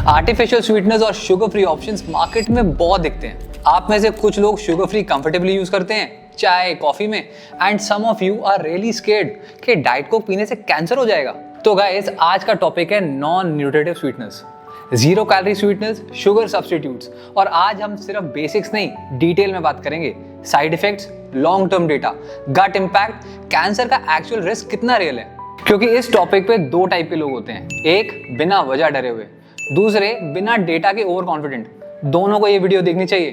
Artificial sweeteners और sugar free options market में बहुत दिखते हैं। आप में से कुछ लोग शुगर फ्री कंफर्टेबली यूज करते हैं चाय कॉफी में, and some of you are really scared कि डाइट कोक पीने से कैंसर हो जाएगा। तो गाइस, आज का टॉपिक है non nutritive sweeteners, zero calorie sweeteners, sugar substitutes. और आज हम सिर्फ बेसिक्स नहीं, डिटेल में बात करेंगे। Side effects, long term data, gut impact, cancer का एक्चुअल रिस्क कितना रियल है। क्योंकि इस टॉपिक पे दो टाइप के लोग होते हैं, एक बिना वजह डरे हुए, दूसरे बिना डेटा के ओवर कॉन्फिडेंट। दोनों को ये वीडियो देखनी चाहिए।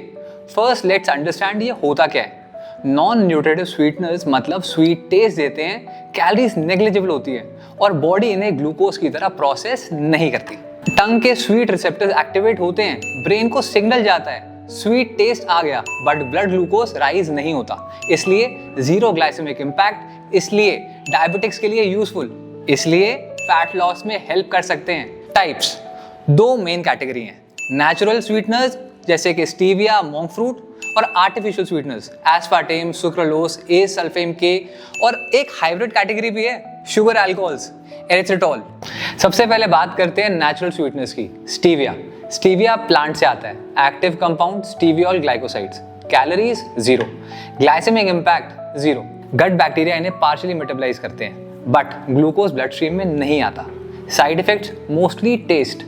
फर्स्ट लेट्स अंडरस्टैंड ये होता क्या है। नॉन न्यूट्रिटिव स्वीटनर्स मतलब स्वीट टेस्ट देते हैं, कैलोरीज नेग्लिजिबल होती है और बॉडी इन्हें ग्लूकोज की तरह प्रोसेस नहीं करती। टंग के स्वीट रिसेप्टर्स एक्टिवेट होते हैं, ब्रेन को सिग्नल जाता है स्वीट टेस्ट आ गया, बट ब्लड ग्लूकोज राइज नहीं होता, इसलिए जीरो ग्लाइसेमिक इम्पैक्ट, इसलिए डायबिटिक्स के लिए यूजफुल, इसलिए फैट लॉस में हेल्प कर सकते हैं। टाइप्स, दो मेन कैटेगरी हैं, नेचुरल स्वीटनर्स जैसे कि स्टीविया, मोंक फ्रूट, और आर्टिफिशियल स्वीटनर्स एस्पार्टेम, सुक्रोलोस, ए-सल्फेम के, और एक हाइब्रिड कैटेगरी भी है, शुगर अल्कोहल्स, एरिथ्रिटॉल। सबसे पहले बात करते हैं नेचुरल स्वीटनर्स की। स्टीविया, स्टीविया प्लांट से आता है, active compound steviol glycosides, calories zero, glycemic impact zero, gut bacteria इन्हें पार्शियली मेटाबोलाइज करते हैं बट ग्लूकोज ब्लड स्ट्रीम में नहीं आता। Side effects mostly taste,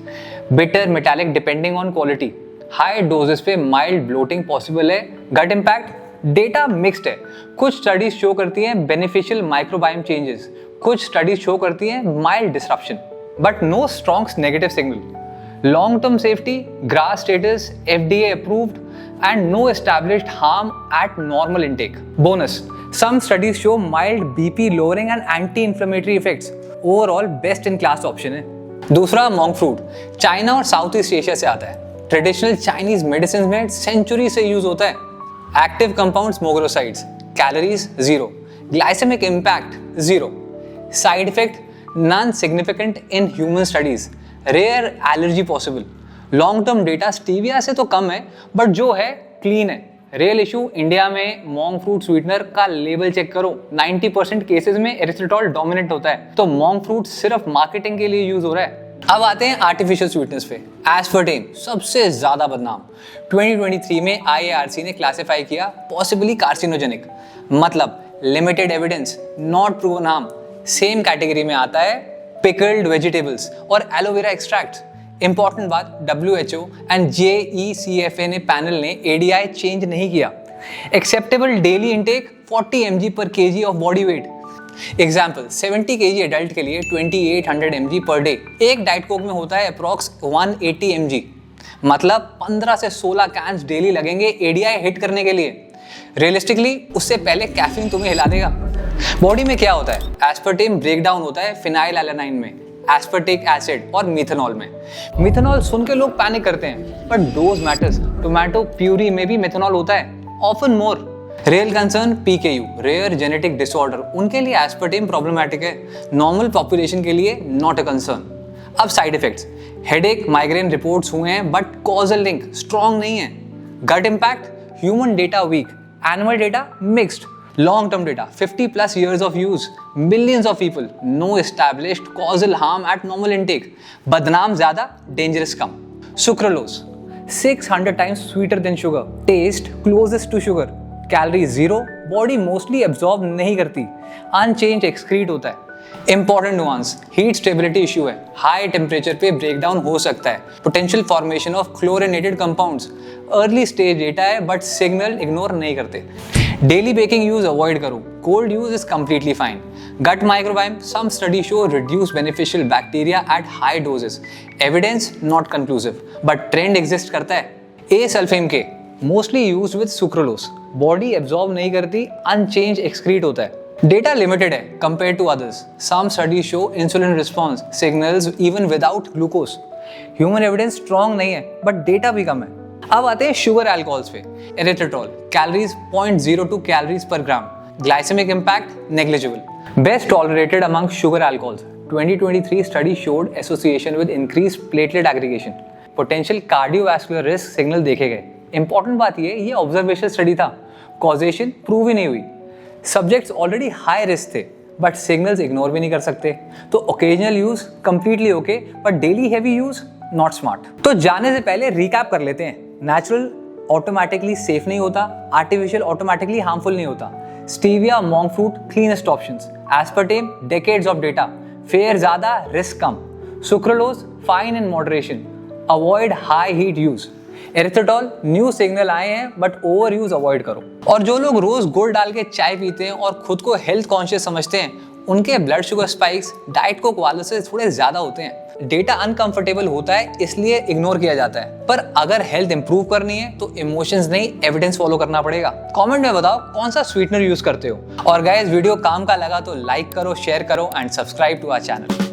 bitter, metallic depending on quality, high doses पे माइल्ड ब्लोटिंग पॉसिबल है। Gut impact, data mixed है, कुछ स्टडीज शो करती हैं बेनिफिशियल माइक्रोबायोम चेंजेस, कुछ स्टडीज शो करती हैं mild disruption, but no strong negative signal. Long term safety, GRAS status, FDA approved and no established harm at normal intake. Bonus, some studies show mild BP lowering and anti-inflammatory effects. Overall best in class option है। दूसरा monk fruit, China और south east Asia से आता है, traditional Chinese medicine में century से use होता है। Active compounds mogrosides, calories zero, glycemic impact zero, side effect non significant in human studies, rare allergy possible. Long term data stevia से तो कम है, बट जो है क्लीन है। रियल इशू इंडिया में मोंक फ्रूट स्वीटनर का लेबल चेक करो, 90% केसेस में एरिथ्रिटॉल डोमिनेंट होता है, तो मोंक फ्रूट सिर्फ मार्केटिंग के लिए यूज हो रहा है। अब आते हैं आर्टिफिशियल स्वीटनेस पे। एस्पार्टेम सबसे ज्यादा बदनाम, 2023 में IARC ने क्लासिफाई किया पॉसिबली कार्सिनोजेनिक, मतलब limited evidence, not proven harm. Same category में आता है पिकल्ड वेजिटेबल्स और एलोवेरा एक्सट्रैक्ट। इंपॉर्टेंट बात, WHO एंड JECFA ने पैनल ने ADI चेंज नहीं किया। एक्सेप्टेबल डेली इंटेक 40 mg पर kg of body weight. Example, 70 kg adult के लिए 2800 mg पर डे। एक डाइट कोक में होता है अप्रॉक्स 180 mg, मतलब 15 से 16 कैंस डेली लगेंगे ADI हिट करने के लिए। रियलिस्टिकली उससे पहले कैफीन तुम्हें हिला देगा। बॉडी में क्या होता है, एस्पार्टेम ब्रेक डाउन होता है फिनाइलएलानाइन में, एस्पार्टिक एसिड और मिथेनॉल में। मिथेनॉल सुन के लोग पैनिक करते हैं, but dose matters. Tomato puree में भी मिथेनॉल होता है, often more. Real concern PKU, rare genetic disorder, उनके लिए एस्पार्टेम प्रॉब्लमैटिक है, नॉर्मल पॉपुलेशन के लिए नॉट अ कंसर्न। अब side effects, headache, migraine reports हुए हैं, बट कॉजल लिंक स्ट्रॉन्ग नहीं है। Gut impact, human data weak, animal data mixed. Long term data, 50+ years of use, millions of people, no established causal harm at normal intake. बदनाम ज्यादा, dangerous come. सुक्रोलोस 600 times sweeter than sugar, taste closest to sugar, calorie zero, body mostly absorb नहीं करती, unchanged excrete होता है। Important nuance, heat stability issue है, high temperature पे breakdown हो सकता है, potential formation of chlorinated compounds. Early stage data है बट सिग्नल इग्नोर नहीं करते। डेली बेकिंग यूज अवॉइड करो, cold use is completely fine. Gut microbiome, some study show reduce beneficial bacteria at high doses, evidence not conclusive, but trend exist करता है। Acesulfame K mostly use with sucralose, body absorb नहीं करती, unchange excrete होता है। Data limited है compare to others, some study show insulin response signals even without glucose. Human evidence strong नहीं है, but data भी कम है। अब आते हैं शुगर अल्कोहल्स पे। Erythritol, calories 0.02 calories per gram, glycemic impact negligible. Best tolerated among sugar alcohols, 2023 study showed association with increase platelet aggregation, potential cardiovascular risk signal देखे गए। इंपॉर्टेंट बात ये ऑब्जर्वेशन स्टडी था, कॉजेशन प्रूव ही नहीं हुई। Subjects already high risk थे, but signals ignore भी नहीं कर सकते, तो occasional use completely okay, but daily heavy use not smart. तो जाने से पहले रिकैप कर लेते हैं। नेचुरल ऑटोमेटिकली सेफ नहीं होता, आर्टिफिशियल ऑटोमेटिकली हार्मफुल नहीं होता। Stevia, monk fruit cleanest options, aspartame decades of data, fair ज्यादा रिस्क कम, sucralose fine in moderation, avoid high heat use, erythritol new signal आए हैं बट ओवर यूज अवॉइड करो। और जो लोग रोज गुड़ डाल के चाय पीते हैं और खुद को हेल्थ कॉन्शियस समझते हैं, उनके blood sugar spikes diet Coke वालों से थोड़े ज्यादा होते हैं। डेटा अनकंफर्टेबल होता है इसलिए इग्नोर किया जाता है, पर अगर हेल्थ इंप्रूव करनी है तो इमोशंस नहीं एविडेंस फॉलो करना पड़ेगा। कमेंट में बताओ कौन सा स्वीटनर यूज करते हो। और गाइस वीडियो काम का लगा तो लाइक करो, शेयर करो and subscribe to our channel.